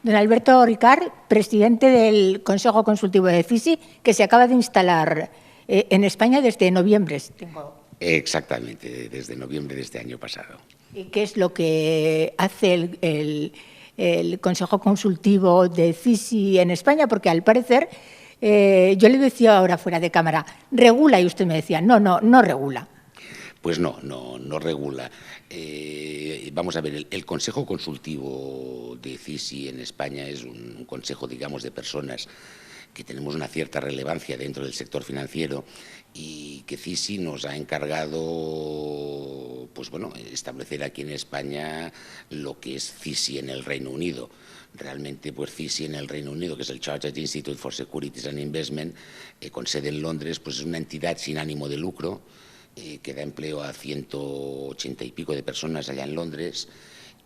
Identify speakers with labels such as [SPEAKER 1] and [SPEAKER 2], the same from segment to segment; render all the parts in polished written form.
[SPEAKER 1] Don Alberto Ricart, presidente del Consejo Consultivo de CISI, que se acaba de instalar en España desde noviembre.
[SPEAKER 2] Exactamente, desde noviembre de este año pasado.
[SPEAKER 1] ¿Y qué es lo que hace el Consejo Consultivo de CISI en España? Porque al parecer, yo le decía ahora fuera de cámara, regula, y usted me decía, no regula.
[SPEAKER 2] Pues no regula. Vamos a ver, el Consejo Consultivo de CISI en España es un consejo, digamos, de personas que tenemos una cierta relevancia dentro del sector financiero y que CISI nos ha encargado, pues bueno, establecer aquí en España lo que es CISI en el Reino Unido. Realmente, pues CISI en el Reino Unido, que es el Chartered Institute for Securities and Investment, con sede en Londres, pues es una entidad sin ánimo de lucro, que da empleo a 180 y pico de personas allá en Londres,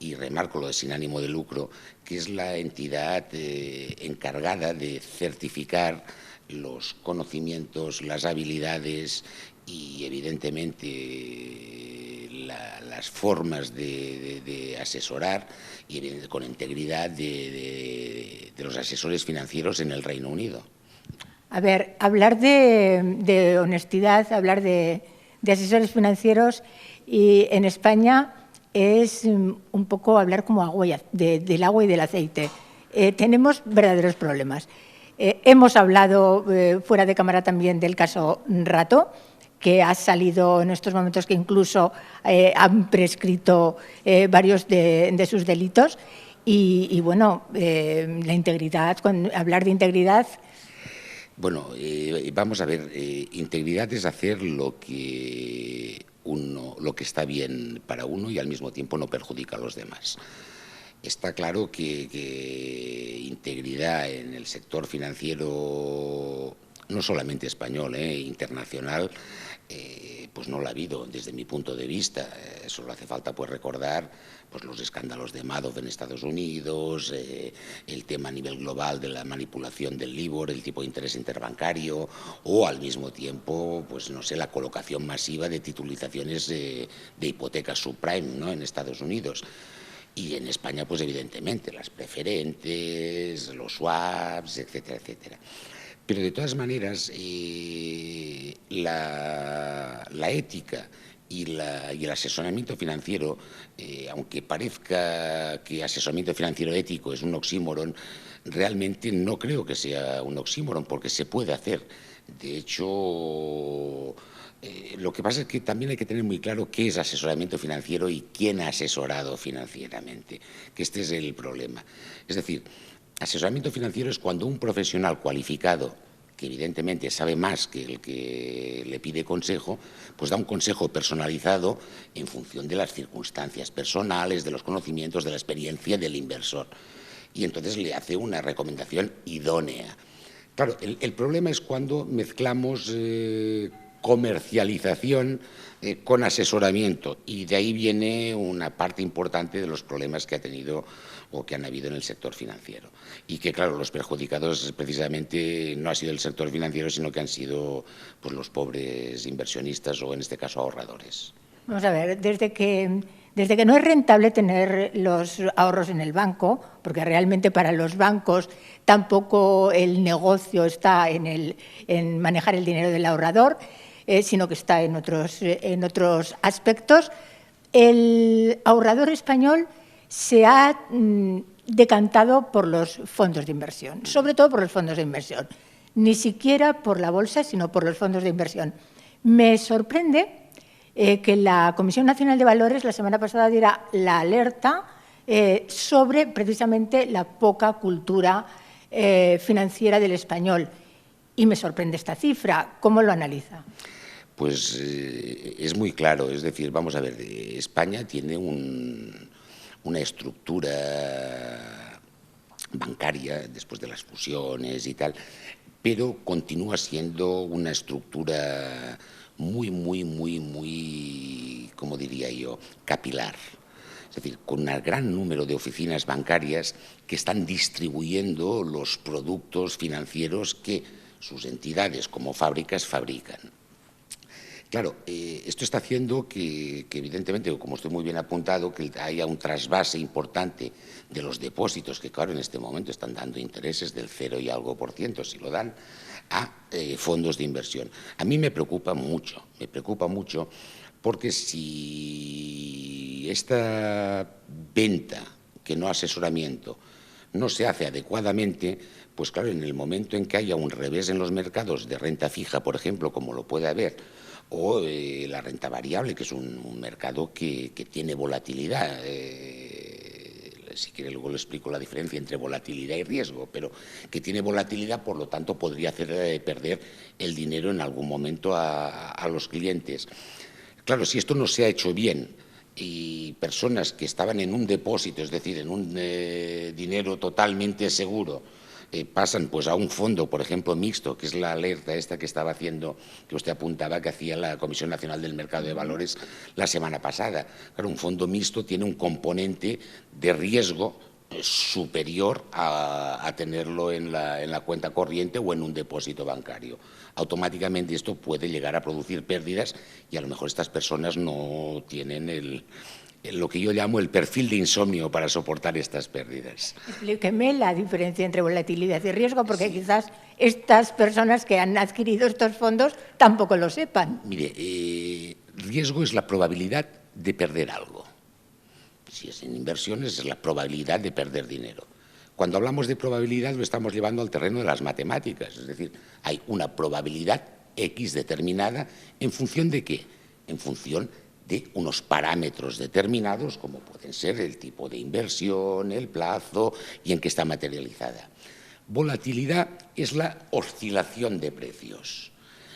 [SPEAKER 2] y remarco lo de sin ánimo de lucro, que es la entidad encargada de certificar los conocimientos, las habilidades y, evidentemente, las formas de asesorar y con integridad de los asesores financieros en el Reino Unido.
[SPEAKER 1] A ver, hablar de honestidad, hablar de asesores financieros y en España es un poco hablar como del agua y del aceite. Tenemos verdaderos problemas. Hemos hablado fuera de cámara también del caso Rato, que ha salido en estos momentos que incluso han prescrito varios de sus delitos. Y bueno, la integridad, hablar de integridad...
[SPEAKER 2] Bueno, vamos a ver, integridad es hacer lo que está bien para uno y al mismo tiempo no perjudica a los demás. Está claro que integridad en el sector financiero, no solamente español, internacional, pues no la ha habido desde mi punto de vista. Solo hace falta pues recordar pues los escándalos de Madoff en Estados Unidos, el tema a nivel global de la manipulación del LIBOR, el tipo de interés interbancario, o al mismo tiempo, pues no sé, la colocación masiva de titulizaciones de hipotecas subprime, ¿no?, en Estados Unidos. Y en España, pues evidentemente, las preferentes, los swaps, etcétera, etcétera. Pero de todas maneras, la ética y el asesoramiento financiero, aunque parezca que asesoramiento financiero ético es un oxímoron, realmente no creo que sea un oxímoron, porque se puede hacer. De hecho, lo que pasa es que también hay que tener muy claro qué es asesoramiento financiero y quién ha asesorado financieramente, que este es el problema. Es decir, asesoramiento financiero es cuando un profesional cualificado, que evidentemente sabe más que el que le pide consejo, pues da un consejo personalizado en función de las circunstancias personales, de los conocimientos, de la experiencia del inversor. Y entonces le hace una recomendación idónea. Claro, el problema es cuando mezclamos comercialización con asesoramiento, y de ahí viene una parte importante de los problemas que ha tenido o que han habido en el sector financiero. Y que, claro, los perjudicados precisamente no ha sido el sector financiero, sino que han sido pues los pobres inversionistas o, en este caso, ahorradores.
[SPEAKER 1] Vamos a ver, desde que no es rentable tener los ahorros en el banco, porque realmente para los bancos tampoco el negocio está en manejar el dinero del ahorrador, sino que está en otros aspectos, el ahorrador español se ha decantado por los fondos de inversión, sobre todo por los fondos de inversión, ni siquiera por la bolsa, sino por los fondos de inversión. Me sorprende que la Comisión Nacional de Valores la semana pasada diera la alerta sobre precisamente la poca cultura financiera del español. Y me sorprende esta cifra. ¿Cómo lo analiza?
[SPEAKER 2] Pues es muy claro. Es decir, vamos a ver, España tiene una estructura bancaria después de las fusiones y tal, pero continúa siendo una estructura muy, como diría yo, capilar. Es decir, con un gran número de oficinas bancarias que están distribuyendo los productos financieros que sus entidades como fábricas fabrican. Claro, esto está haciendo que evidentemente, como estoy muy bien apuntado, que haya un trasvase importante de los depósitos, que claro, en este momento están dando intereses del 0 y algo por ciento, si lo dan, a fondos de inversión. A mí me preocupa mucho porque si esta venta, que no asesoramiento, no se hace adecuadamente, pues claro, en el momento en que haya un revés en los mercados de renta fija, por ejemplo, como lo puede haber, o la renta variable, que es un mercado que tiene volatilidad. Si quiere luego le explico la diferencia entre volatilidad y riesgo, pero que tiene volatilidad, por lo tanto podría hacer perder el dinero en algún momento a los clientes. Claro, si esto no se ha hecho bien y personas que estaban en un depósito, es decir, en un dinero totalmente seguro, pasan pues a un fondo, por ejemplo, mixto, que es la alerta esta que estaba haciendo, que usted apuntaba, que hacía la Comisión Nacional del Mercado de Valores la semana pasada. Claro, un fondo mixto tiene un componente de riesgo superior a tenerlo en la cuenta corriente o en un depósito bancario. Automáticamente esto puede llegar a producir pérdidas y a lo mejor estas personas no tienen lo que yo llamo el perfil de insomnio para soportar estas pérdidas.
[SPEAKER 1] Explíqueme la diferencia entre volatilidad y riesgo, porque quizás estas personas que han adquirido estos fondos tampoco lo sepan.
[SPEAKER 2] Mire, riesgo es la probabilidad de perder algo. Si es en inversiones, es la probabilidad de perder dinero. Cuando hablamos de probabilidad lo estamos llevando al terreno de las matemáticas, es decir, hay una probabilidad X determinada, ¿en función de qué? En función de unos parámetros determinados, como pueden ser el tipo de inversión, el plazo y en qué está materializada. Volatilidad es la oscilación de precios.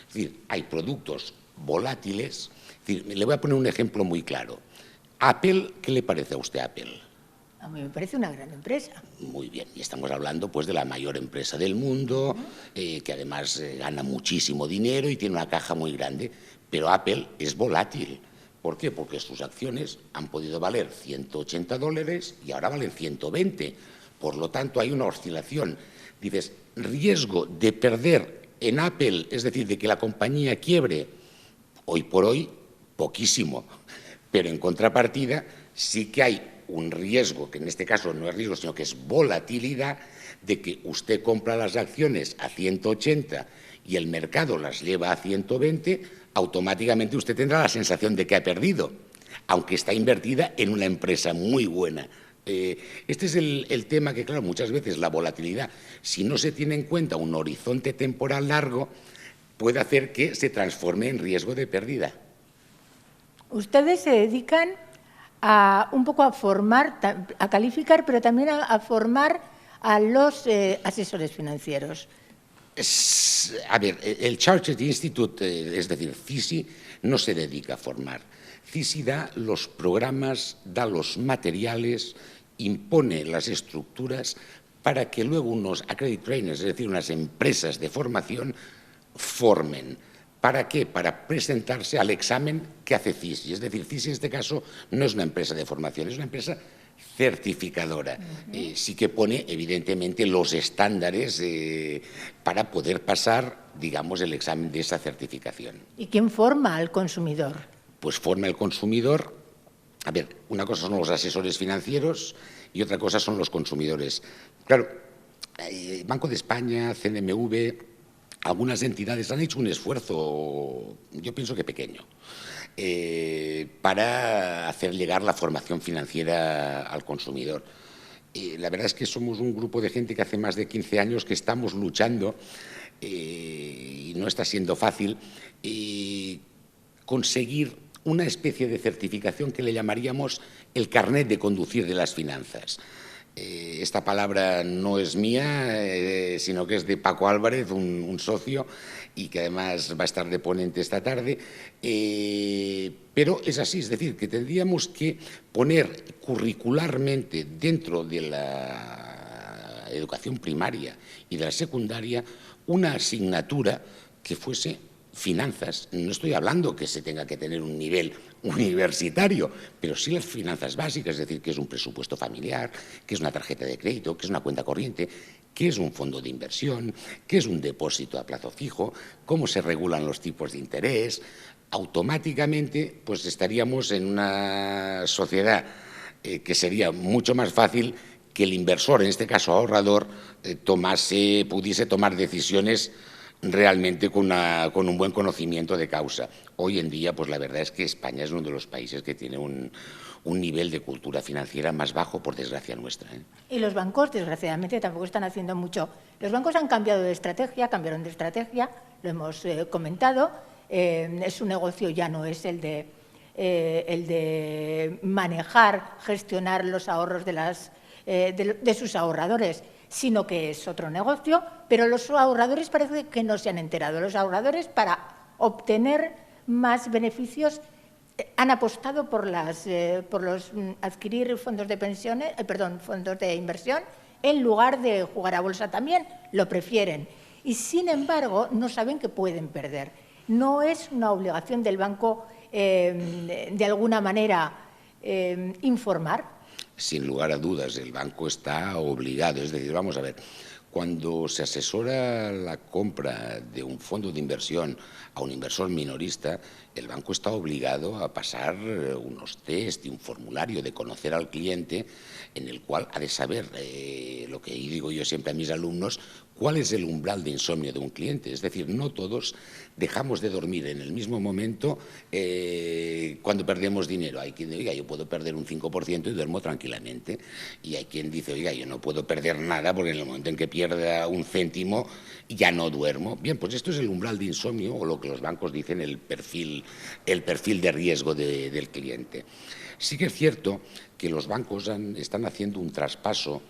[SPEAKER 2] Es decir, hay productos volátiles. Es decir, le voy a poner un ejemplo muy claro. Apple, ¿qué le parece a usted Apple?
[SPEAKER 1] A mí me parece una gran empresa.
[SPEAKER 2] Muy bien, y estamos hablando pues de la mayor empresa del mundo, que además gana muchísimo dinero y tiene una caja muy grande, pero Apple es volátil. ¿Por qué? Porque sus acciones han podido valer $180 y ahora valen 120. Por lo tanto, hay una oscilación. Dices, riesgo de perder en Apple, es decir, de que la compañía quiebre, hoy por hoy, poquísimo. Pero en contrapartida, sí que hay un riesgo, que en este caso no es riesgo, sino que es volatilidad, de que usted compra las acciones a 180 y el mercado las lleva a 120, automáticamente usted tendrá la sensación de que ha perdido, aunque está invertida en una empresa muy buena. Este es el tema que, claro, muchas veces la volatilidad, si no se tiene en cuenta un horizonte temporal largo, puede hacer que se transforme en riesgo de pérdida.
[SPEAKER 1] Ustedes se dedican un poco a formar, a calificar, pero también a formar a los asesores financieros.
[SPEAKER 2] A ver, el Chartered Institute, es decir, CISI, no se dedica a formar. CISI da los programas, da los materiales, impone las estructuras para que luego unos accredited trainers, es decir, unas empresas de formación, formen. ¿Para qué? Para presentarse al examen que hace CISI. Es decir, CISI en este caso no es una empresa de formación, es una empresa certificadora. Sí que pone, evidentemente, los estándares para poder pasar, digamos, el examen de esa certificación.
[SPEAKER 1] ¿Y quién forma al consumidor?
[SPEAKER 2] Pues forma el consumidor. A ver, una cosa son los asesores financieros y otra cosa son los consumidores. Claro, Banco de España, CNMV, algunas entidades han hecho un esfuerzo, yo pienso que pequeño, para hacer llegar la formación financiera al consumidor. La verdad es que somos un grupo de gente que hace más de 15 años que estamos luchando y no está siendo fácil conseguir una especie de certificación que le llamaríamos el carnet de conducir de las finanzas. Esta palabra no es mía, sino que es de Paco Álvarez, un socio, y que además va a estar de ponente esta tarde. Pero es así, es decir, que tendríamos que poner curricularmente dentro de la educación primaria y de la secundaria una asignatura que fuese finanzas. No estoy hablando que se tenga que tener un nivel universitario, pero sí las finanzas básicas, es decir, qué es un presupuesto familiar, qué es una tarjeta de crédito, qué es una cuenta corriente, qué es un fondo de inversión, qué es un depósito a plazo fijo, cómo se regulan los tipos de interés. automáticamente pues estaríamos en una sociedad que sería mucho más fácil que el inversor, en este caso ahorrador, pudiese tomar decisiones realmente con un buen conocimiento de causa. Hoy en día, pues la verdad es que España es uno de los países que tiene un nivel de cultura financiera más bajo, por desgracia nuestra, ¿eh?
[SPEAKER 1] Y los bancos, desgraciadamente, tampoco están haciendo mucho. Los bancos han cambiado de estrategia, cambiaron de estrategia, lo hemos comentado. Su negocio ya no es el de manejar, gestionar los ahorros de sus ahorradores, sino que es otro negocio, pero los ahorradores parece que no se han enterado. Los ahorradores, para obtener más beneficios, han apostado por adquirir fondos de pensiones, fondos de inversión, en lugar de jugar a bolsa también, lo prefieren. Y, sin embargo, no saben que pueden perder. No es una obligación del banco, de alguna manera, informar.
[SPEAKER 2] Sin lugar a dudas, el banco está obligado. Es decir, vamos a ver, cuando se asesora la compra de un fondo de inversión a un inversor minorista, el banco está obligado a pasar unos test y un formulario de conocer al cliente, en el cual ha de saber, lo que digo yo siempre a mis alumnos, cuál es el umbral de insomnio de un cliente. Es decir, no todos dejamos de dormir en el mismo momento cuando perdemos dinero. Hay quien dice, oiga, yo puedo perder un 5% y duermo tranquilamente. Y hay quien dice, oiga, yo no puedo perder nada porque en el momento en que pierda un céntimo ya no duermo. Bien, pues esto es el umbral de insomnio, o lo que los bancos dicen el perfil de riesgo del cliente. Sí que es cierto que los bancos están haciendo un traspaso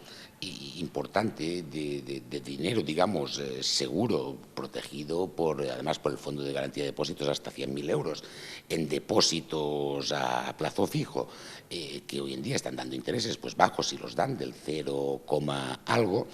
[SPEAKER 2] importante de dinero, digamos, seguro, protegido además por el Fondo de Garantía de Depósitos, hasta 100.000 euros en depósitos a plazo fijo, que hoy en día están dando intereses pues bajos, si los dan del 0, algo,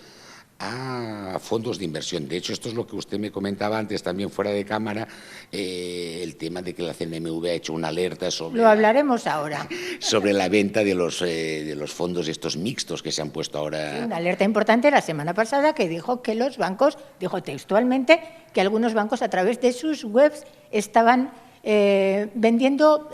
[SPEAKER 2] a fondos de inversión. De hecho, esto es lo que usted me comentaba antes, también fuera de cámara, el tema de que la CNMV ha hecho una alerta sobre...
[SPEAKER 1] Lo hablaremos ahora.
[SPEAKER 2] Sobre la venta de los fondos estos mixtos que se han puesto ahora...
[SPEAKER 1] Sí, una alerta importante la semana pasada que dijo que los bancos, dijo textualmente, que algunos bancos a través de sus webs estaban vendiendo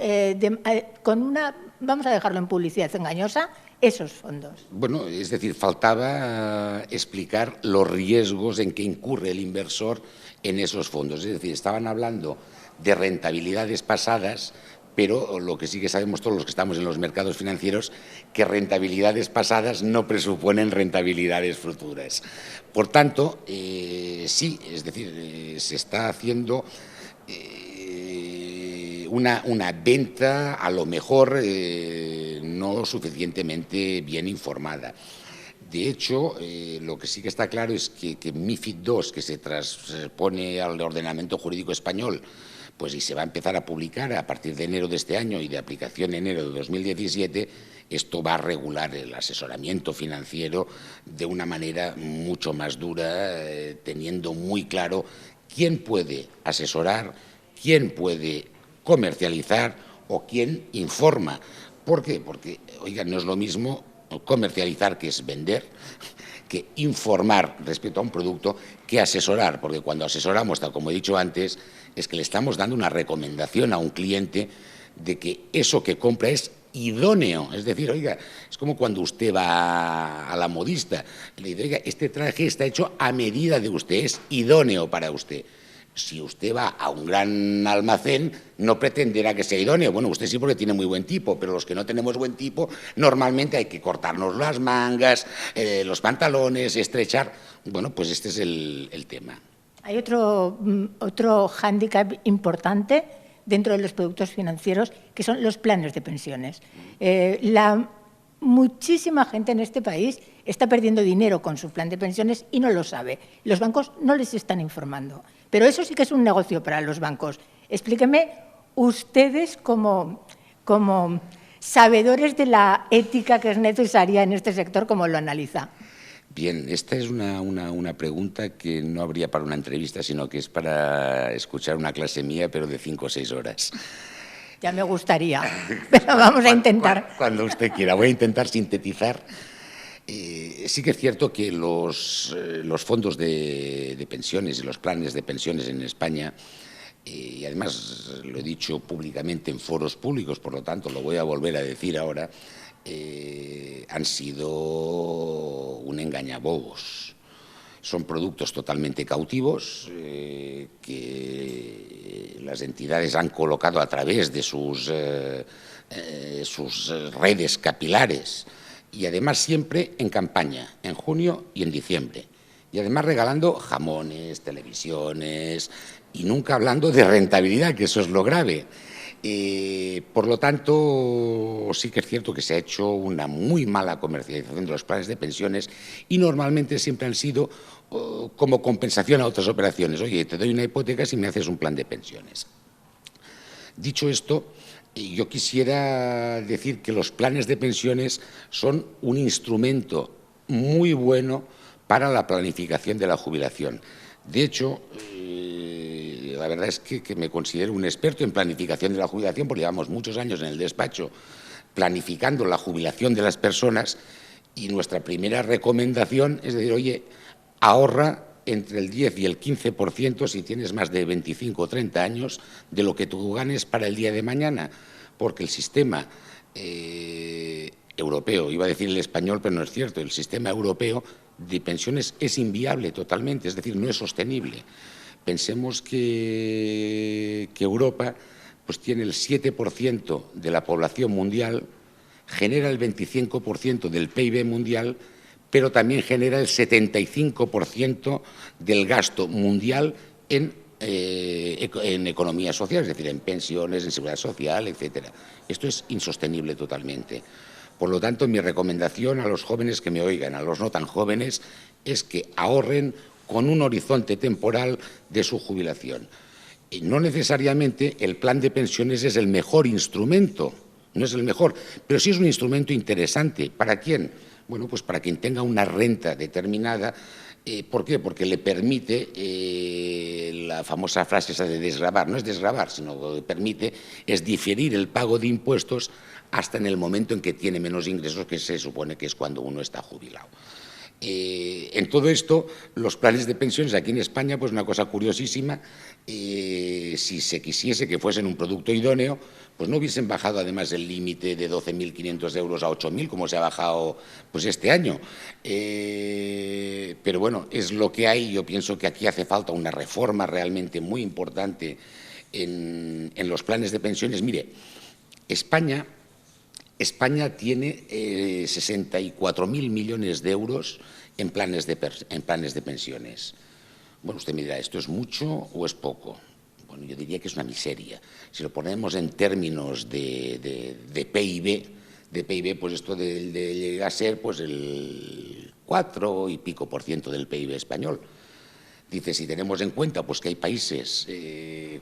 [SPEAKER 1] con una, vamos a dejarlo en publicidad engañosa, esos fondos.
[SPEAKER 2] Bueno, es decir, faltaba explicar los riesgos en que incurre el inversor en esos fondos. Es decir, estaban hablando de rentabilidades pasadas, pero lo que sí que sabemos todos los que estamos en los mercados financieros, que rentabilidades pasadas no presuponen rentabilidades futuras. Por tanto, sí, es decir, se está haciendo una venta a lo mejor no suficientemente bien informada. De hecho, lo que sí que está claro es que MiFID II, que se transpone al ordenamiento jurídico español, pues y se va a empezar a publicar a partir de enero de este año y de aplicación en enero de 2017, esto va a regular el asesoramiento financiero de una manera mucho más dura, teniendo muy claro quién puede asesorar, quién puede comercializar o quién informa. ¿Por qué? Porque, oiga, no es lo mismo comercializar, que es vender, que informar respecto a un producto, que asesorar, porque cuando asesoramos, tal como he dicho antes, es que le estamos dando una recomendación a un cliente de que eso que compra es idóneo. Es decir, oiga, es como cuando usted va a la modista, le dice, oiga, este traje está hecho a medida de usted, es idóneo para usted. Si usted va a un gran almacén, no pretenderá que sea idóneo. Bueno, usted sí, porque tiene muy buen tipo, pero los que no tenemos buen tipo, normalmente hay que cortarnos las mangas, los pantalones, estrechar. Bueno, pues este es el tema.
[SPEAKER 1] Hay otro hándicap importante dentro de los productos financieros, que son los planes de pensiones. Muchísima gente en este país está perdiendo dinero con su plan de pensiones y no lo sabe. Los bancos no les están informando. Pero eso sí que es un negocio para los bancos. Explíqueme, ustedes como sabedores de la ética que es necesaria en este sector, ¿cómo lo analiza?
[SPEAKER 2] Bien, esta es una pregunta que no habría para una entrevista, sino que es para escuchar una clase mía, pero de 5 o 6 horas.
[SPEAKER 1] Ya me gustaría, pero vamos a intentar.
[SPEAKER 2] Cuando usted quiera. Voy a intentar sintetizar. Sí que es cierto que los fondos de pensiones y los planes de pensiones en España y además lo he dicho públicamente en foros públicos, por lo tanto lo voy a volver a decir ahora, han sido un engañabobos. Son productos totalmente cautivos que las entidades han colocado a través de sus redes capilares y además siempre en campaña, en junio y en diciembre. Y además regalando jamones, televisiones y nunca hablando de rentabilidad, que eso es lo grave. Por lo tanto, sí que es cierto que se ha hecho una muy mala comercialización de los planes de pensiones y normalmente siempre han sido como compensación a otras operaciones. Oye, te doy una hipoteca si me haces un plan de pensiones. Dicho esto, yo quisiera decir que los planes de pensiones son un instrumento muy bueno para la planificación de la jubilación. De hecho, la verdad es que me considero un experto en planificación de la jubilación porque llevamos muchos años en el despacho planificando la jubilación de las personas y nuestra primera recomendación es decir, oye, ahorra entre el 10 y el 15% si tienes más de 25 o 30 años de lo que tú ganes para el día de mañana, porque el sistema europeo, iba a decir el español, pero no es cierto, el sistema europeo de pensiones es inviable totalmente, es decir, no es sostenible. Pensemos que Europa pues tiene el 7% de la población mundial, genera el 25% del PIB mundial, pero también genera el 75% del gasto mundial en economía social, es decir, en pensiones, en seguridad social, etcétera. Esto es insostenible totalmente. Por lo tanto, mi recomendación a los jóvenes que me oigan, a los no tan jóvenes, es que ahorren con un horizonte temporal de su jubilación. Y no necesariamente el plan de pensiones es el mejor instrumento, no es el mejor, pero sí es un instrumento interesante. ¿Para quién? Bueno, pues para quien tenga una renta determinada. ¿Por qué? Porque le permite la famosa frase esa de desgravar. No es desgravar, sino lo que permite es diferir el pago de impuestos hasta en el momento en que tiene menos ingresos, que se supone que es cuando uno está jubilado. En todo esto, los planes de pensiones aquí en España, pues una cosa curiosísima, si se quisiese que fuesen un producto idóneo, pues no hubiesen bajado además el límite de 12.500 euros a 8.000, como se ha bajado pues este año. Pero bueno, es lo que hay. Yo pienso que aquí hace falta una reforma realmente muy importante en los planes de pensiones. Mire, España tiene 64.000 millones de euros en planes de pensiones. Bueno, usted me dirá, ¿esto es mucho o es poco? Bueno, yo diría que es una miseria. Si lo ponemos en términos de PIB, pues esto llega a ser pues el 4 y pico por ciento del PIB español. Dice, si tenemos en cuenta pues, que hay países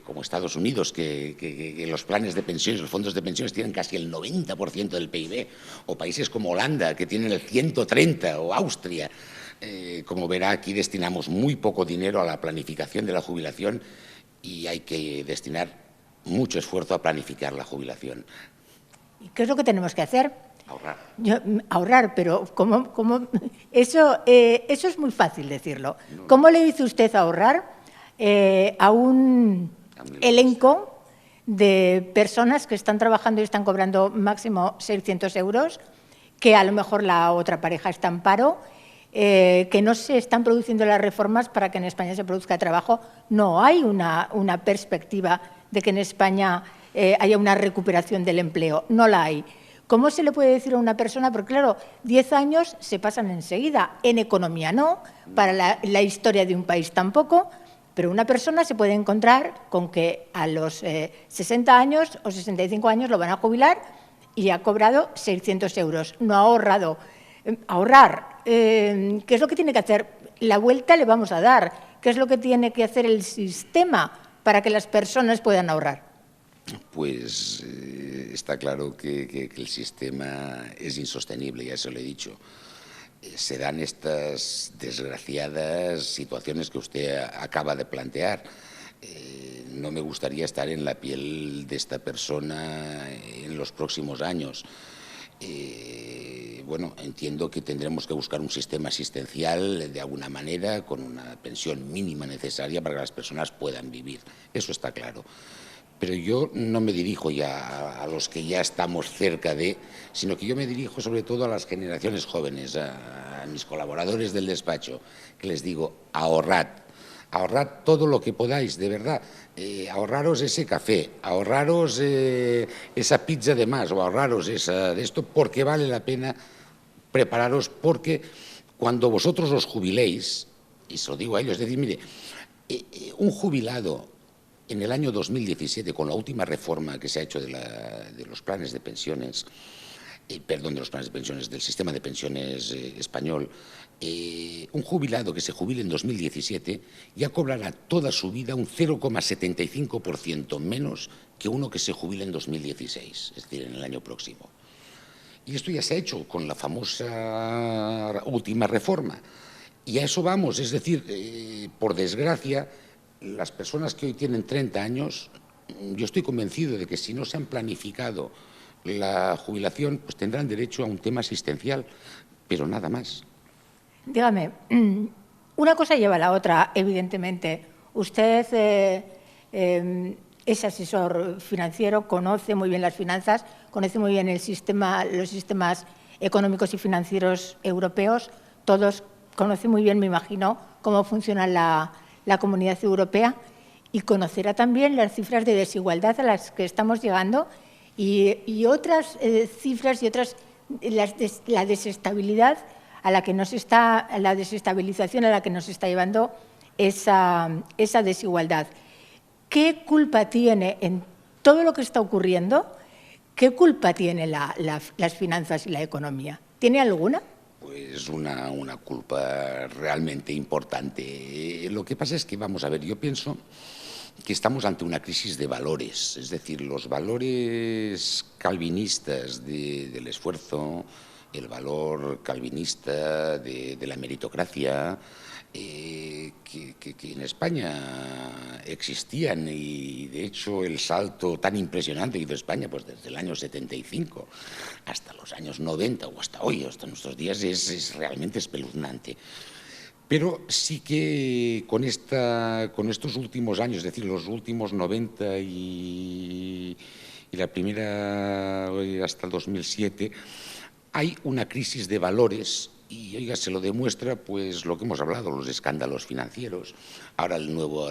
[SPEAKER 2] como Estados Unidos que los planes de pensiones, los fondos de pensiones tienen casi el 90% del PIB, o países como Holanda que tienen el 130%, o Austria, como verá, aquí destinamos muy poco dinero a la planificación de la jubilación y hay que destinar mucho esfuerzo a planificar la jubilación.
[SPEAKER 1] ¿Y qué es lo que tenemos que hacer?
[SPEAKER 2] Ahorrar.
[SPEAKER 1] Ahorrar, pero ¿cómo? Eso es muy fácil decirlo. ¿Cómo le dice usted ahorrar a un elenco de personas que están trabajando y están cobrando máximo 600 euros, que a lo mejor la otra pareja está en paro, que no se están produciendo las reformas para que en España se produzca trabajo? No hay una perspectiva de que en España haya una recuperación del empleo. No la hay. ¿Cómo se le puede decir a una persona? Porque, claro, 10 años se pasan enseguida. En economía no, para la historia de un país tampoco, pero una persona se puede encontrar con que a los 60 años o 65 años lo van a jubilar y ha cobrado 600 euros. No ha ahorrado. Ahorrar, ¿qué es lo que tiene que hacer? La vuelta le vamos a dar. ¿Qué es lo que tiene que hacer el sistema para que las personas puedan ahorrar?
[SPEAKER 2] Pues está claro que el sistema es insostenible, ya se lo he dicho. Se dan estas desgraciadas situaciones que usted acaba de plantear. No me gustaría estar en la piel de esta persona en los próximos años. bueno, entiendo que tendremos que buscar un sistema asistencial de alguna manera con una pensión mínima necesaria para que las personas puedan vivir. Eso está claro. Pero yo no me dirijo ya a los que ya estamos cerca de, sino que yo me dirijo sobre todo a las generaciones jóvenes, a mis colaboradores del despacho, que les digo, ahorrad todo lo que podáis, de verdad. Ahorraros ese café, ahorraros esa pizza de más o ahorraros de esto, porque vale la pena prepararos, porque cuando vosotros os jubiléis, y se lo digo a ellos, es decir, mire, un jubilado en el año 2017, con la última reforma que se ha hecho de los planes de pensiones, perdón, de los planes de pensiones, del sistema de pensiones español, un jubilado que se jubile en 2017 ya cobrará toda su vida un 0,75% menos que uno que se jubile en 2016, es decir, en el año próximo. Y esto ya se ha hecho con la famosa última reforma. Y a eso vamos, es decir, por desgracia, las personas que hoy tienen 30 años, yo estoy convencido de que si no se han planificado la jubilación, pues tendrán derecho a un tema asistencial, pero nada más.
[SPEAKER 1] Dígame, una cosa lleva a la otra, evidentemente. Usted es asesor financiero, conoce muy bien las finanzas, conoce muy bien los sistemas económicos y financieros europeos, todos conoce muy bien, me imagino, cómo funciona la Comunidad Europea, y conocerá también las cifras de desigualdad a las que estamos llegando y otras cifras y otras, la desestabilidad a la que la desestabilización a la que nos está llevando esa desigualdad. ¿Qué culpa tiene en todo lo que está ocurriendo? ¿Qué culpa tiene las finanzas y la economía? ¿Tiene alguna?
[SPEAKER 2] Pues una culpa realmente importante. Lo que pasa es que, vamos a ver, yo pienso que estamos ante una crisis de valores, es decir, los valores calvinistas del esfuerzo, el valor calvinista de la meritocracia, que en España existían, y de hecho el salto tan impresionante que hizo España pues desde el año 75 hasta los años 90 o hasta hoy, hasta nuestros días, es realmente espeluznante. Pero sí que con estos últimos años, es decir, los últimos 90 y la primera hasta el 2007, hay una crisis de valores. Y, oiga, se lo demuestra pues lo que hemos hablado, los escándalos financieros. Ahora el nuevo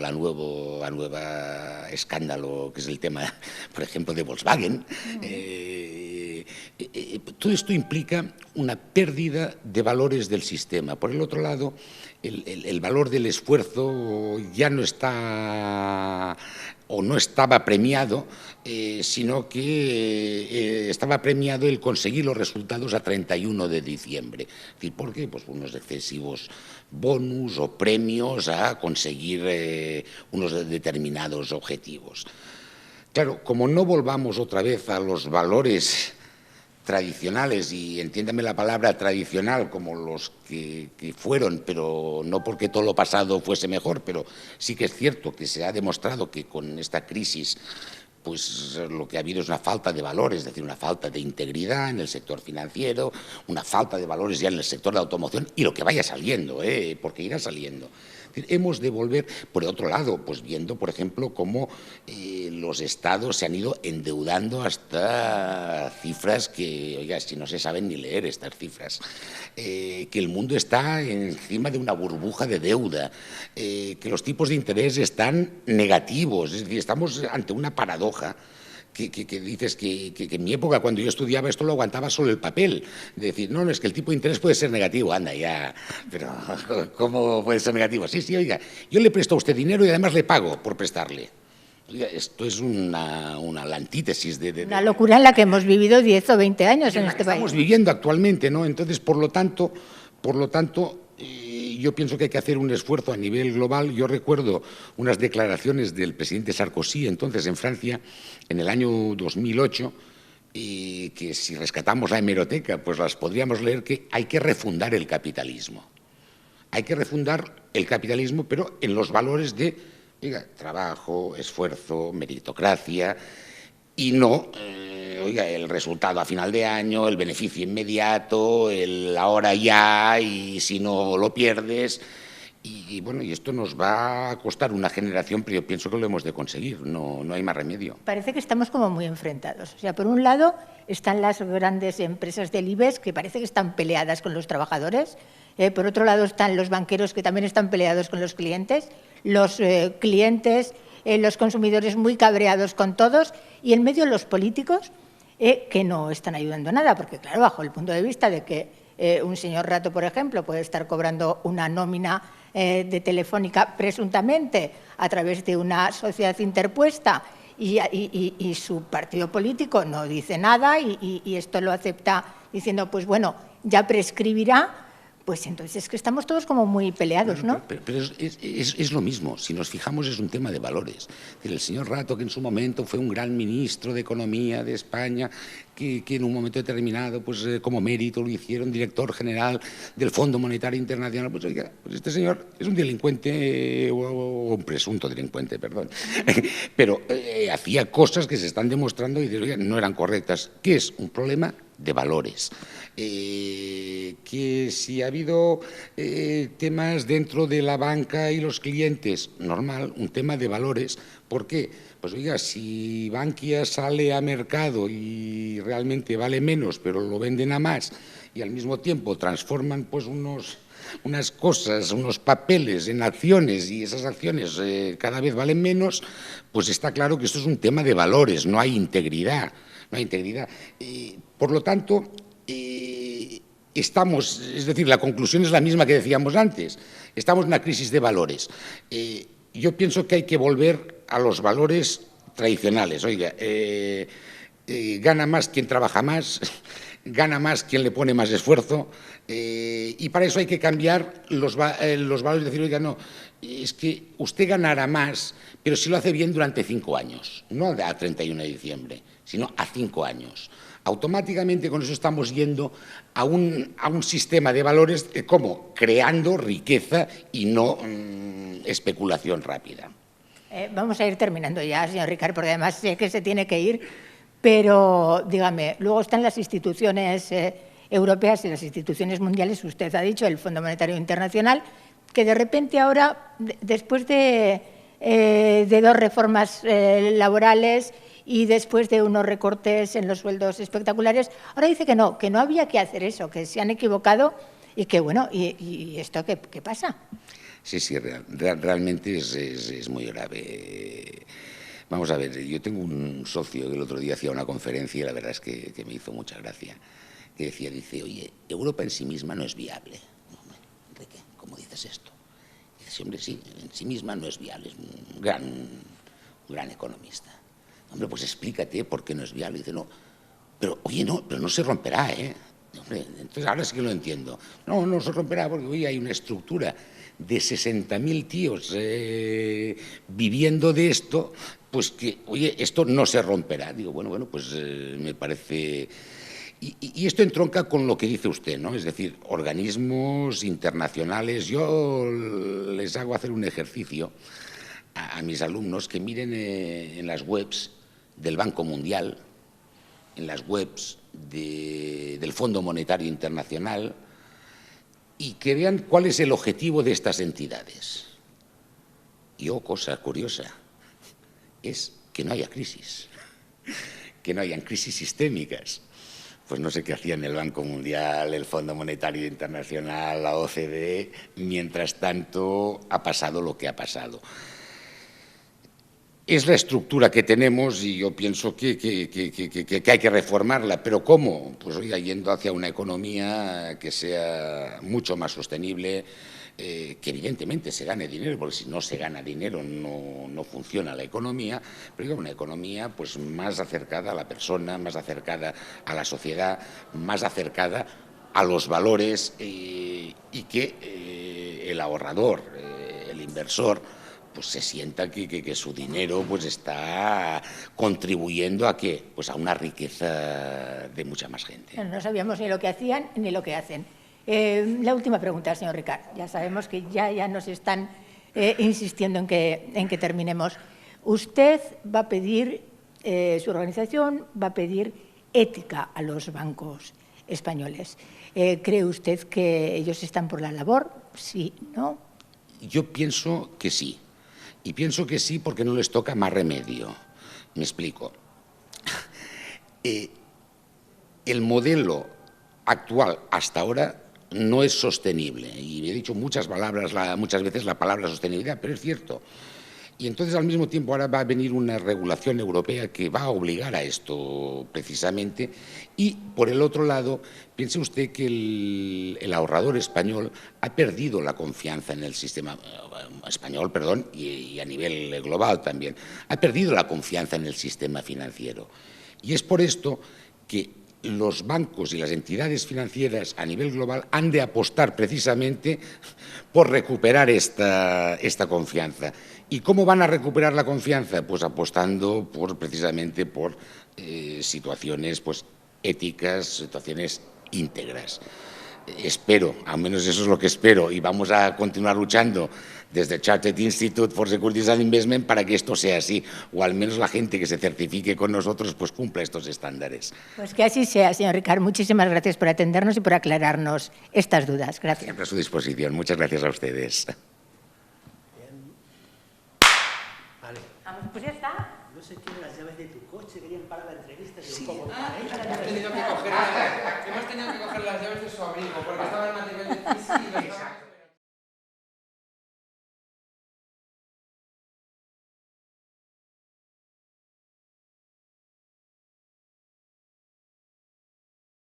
[SPEAKER 2] escándalo, que es el tema, por ejemplo, de Volkswagen. Todo esto implica una pérdida de valores del sistema. Por el otro lado, el valor del esfuerzo ya no está o no estaba premiado, sino que estaba premiado el conseguir los resultados a 31 de diciembre. Es decir, ¿por qué? Pues unos excesivos bonus o premios a conseguir unos determinados objetivos. Claro, como no volvamos otra vez a los valores tradicionales, y entiéndame la palabra tradicional como los que fueron, pero no porque todo lo pasado fuese mejor, pero sí que es cierto que se ha demostrado que con esta crisis pues lo que ha habido es una falta de valores, es decir, una falta de integridad en el sector financiero, una falta de valores ya en el sector de la automoción, y lo que vaya saliendo, porque irá saliendo. Hemos de volver, por otro lado, pues viendo, por ejemplo, cómo los estados se han ido endeudando hasta cifras que, oiga, si no se saben ni leer estas cifras, que el mundo está encima de una burbuja de deuda, que los tipos de interés están negativos, es decir, estamos ante una paradoja. Que dices que en mi época, cuando yo estudiaba, esto lo aguantaba solo el papel. De decir, no, es que el tipo de interés puede ser negativo. Anda, ya. Pero, ¿cómo puede ser negativo? Sí, oiga, yo le presto a usted dinero y además le pago por prestarle. Oiga, esto es la antítesis de
[SPEAKER 1] una locura en la que hemos vivido 10 o 20 años en este país.
[SPEAKER 2] Estamos viviendo actualmente, ¿no? Entonces, por lo tanto, yo pienso que hay que hacer un esfuerzo a nivel global. Yo recuerdo unas declaraciones del presidente Sarkozy, entonces en Francia, en el año 2008, que si rescatamos la hemeroteca, pues las podríamos leer, que hay que refundar el capitalismo. Hay que refundar el capitalismo, pero en los valores de trabajo, esfuerzo, meritocracia, y no oiga, el resultado a final de año, el beneficio inmediato, el ahora ya y si no lo pierdes. Y bueno, y esto nos va a costar una generación, pero yo pienso que lo hemos de conseguir, no hay más remedio.
[SPEAKER 1] Parece que estamos como muy enfrentados. O sea, por un lado están las grandes empresas del IBEX que parece que están peleadas con los trabajadores. Por otro lado están los banqueros que también están peleados con los clientes. Los clientes, los consumidores muy cabreados con todos. Y en medio los políticos que no están ayudando a nada. Porque claro, bajo el punto de vista de que un señor Rato, por ejemplo, puede estar cobrando una nómina de Telefónica presuntamente a través de una sociedad interpuesta y su partido político no dice nada y esto lo acepta diciendo, pues bueno, ya prescribirá, pues entonces es que estamos todos como muy peleados, ¿no?
[SPEAKER 2] Pero es lo mismo, si nos fijamos es un tema de valores. El señor Rato, que en su momento fue un gran ministro de Economía de España, que en un momento determinado, pues como mérito lo hicieron director general del Fondo Monetario Internacional, pues oiga, pues este señor es un delincuente o un presunto delincuente, perdón, pero hacía cosas que se están demostrando y oiga, no eran correctas. ¿Qué es? Un problema de valores. Que si ha habido temas dentro de la banca y los clientes, normal, un tema de valores. ¿Por qué? Pues oiga, si Bankia sale a mercado y realmente vale menos, pero lo venden a más y al mismo tiempo transforman pues unas cosas, unos papeles en acciones y esas acciones cada vez valen menos, pues está claro que esto es un tema de valores, no hay integridad. No hay integridad. Por lo tanto, estamos, es decir, la conclusión es la misma que decíamos antes, estamos en una crisis de valores. Yo pienso que hay que volver a los valores tradicionales. Oiga, gana más quien trabaja más, gana más quien le pone más esfuerzo, y para eso hay que cambiar los valores, decir, oiga, no, es que usted ganará más, pero si lo hace bien durante 5 años, no a 31 de diciembre, sino a 5 años. Automáticamente con eso estamos yendo a un sistema de valores como creando riqueza y no especulación rápida.
[SPEAKER 1] Vamos a ir terminando ya, señor Ricard, porque además sé que se tiene que ir, pero dígame, luego están las instituciones europeas y las instituciones mundiales, usted ha dicho, el Fondo Monetario Internacional, que de repente ahora, después de 2 reformas laborales y después de unos recortes en los sueldos espectaculares, ahora dice que no había que hacer eso, que se han equivocado y que, bueno, ¿y esto qué pasa?
[SPEAKER 2] Sí, realmente es muy grave. Vamos a ver, yo tengo un socio que el otro día hacía una conferencia y la verdad es que me hizo mucha gracia, que dice, oye, Europa en sí misma no es viable. Enrique, ¿cómo dices esto? Y dice, hombre, sí, en sí misma no es viable, es un gran economista. Hombre, pues explícate por qué no es viable. Y dice, no, pero oye, pero no se romperá, ¿eh? Hombre, entonces ahora sí que lo entiendo. No se romperá porque hoy hay una estructura de 60.000 tíos viviendo de esto, pues que, oye, esto no se romperá. Digo, bueno, pues me parece... Y esto entronca con lo que dice usted, ¿no? Es decir, organismos internacionales. Yo les hago hacer un ejercicio a mis alumnos que miren en las webs del Banco Mundial, en las webs del Fondo Monetario Internacional, y que vean cuál es el objetivo de estas entidades. Y cosa curiosa, es que no haya crisis, que no hayan crisis sistémicas. Pues no sé qué hacían el Banco Mundial, el Fondo Monetario Internacional, la OCDE, mientras tanto ha pasado lo que ha pasado. Es la estructura que tenemos y yo pienso que hay que reformarla. ¿Pero cómo? Pues oiga, yendo hacia una economía que sea mucho más sostenible, que evidentemente se gane dinero, porque si no se gana dinero no funciona la economía, pero una economía pues más acercada a la persona, más acercada a la sociedad, más acercada a los valores y que el ahorrador, el inversor, pues se sienta que su dinero pues está contribuyendo a ¿qué? Pues a una riqueza de mucha más gente.
[SPEAKER 1] No sabíamos ni lo que hacían ni lo que hacen. La última pregunta, señor Ricard. Ya sabemos que ya nos están insistiendo en que terminemos. Usted va a pedir, su organización va a pedir ética a los bancos españoles. ¿Cree usted que ellos están por la labor? Sí, ¿no?
[SPEAKER 2] Yo pienso que sí. Y pienso que sí porque no les toca más remedio. Me explico. El modelo actual hasta ahora no es sostenible. Y he dicho muchas veces la palabra sostenibilidad, pero es cierto. Y entonces, al mismo tiempo, ahora va a venir una regulación europea que va a obligar a esto precisamente. Y, por el otro lado, piense usted que el ahorrador español ha perdido la confianza en el sistema español, perdón, y a nivel global también. Ha perdido la confianza en el sistema financiero. Y es por esto que los bancos y las entidades financieras a nivel global han de apostar precisamente por recuperar esta confianza. ¿Y cómo van a recuperar la confianza? Pues apostando precisamente por situaciones éticas, situaciones íntegras. Espero, al menos eso es lo que espero, y vamos a continuar luchando desde el Chartered Institute for Securities and Investment para que esto sea así, o al menos la gente que se certifique con nosotros pues cumpla estos estándares.
[SPEAKER 1] Pues que así sea, señor Ricard. Muchísimas gracias por atendernos y por aclararnos estas dudas. Gracias.
[SPEAKER 2] Siempre a su disposición. Muchas gracias a ustedes.
[SPEAKER 1] Vale. Vamos, pues ya está.
[SPEAKER 3] No se quieren las llaves de tu coche, querían para la entrevista.
[SPEAKER 4] Sí. Hemos tenido que coger las llaves de su abrigo porque estaba en material difícil.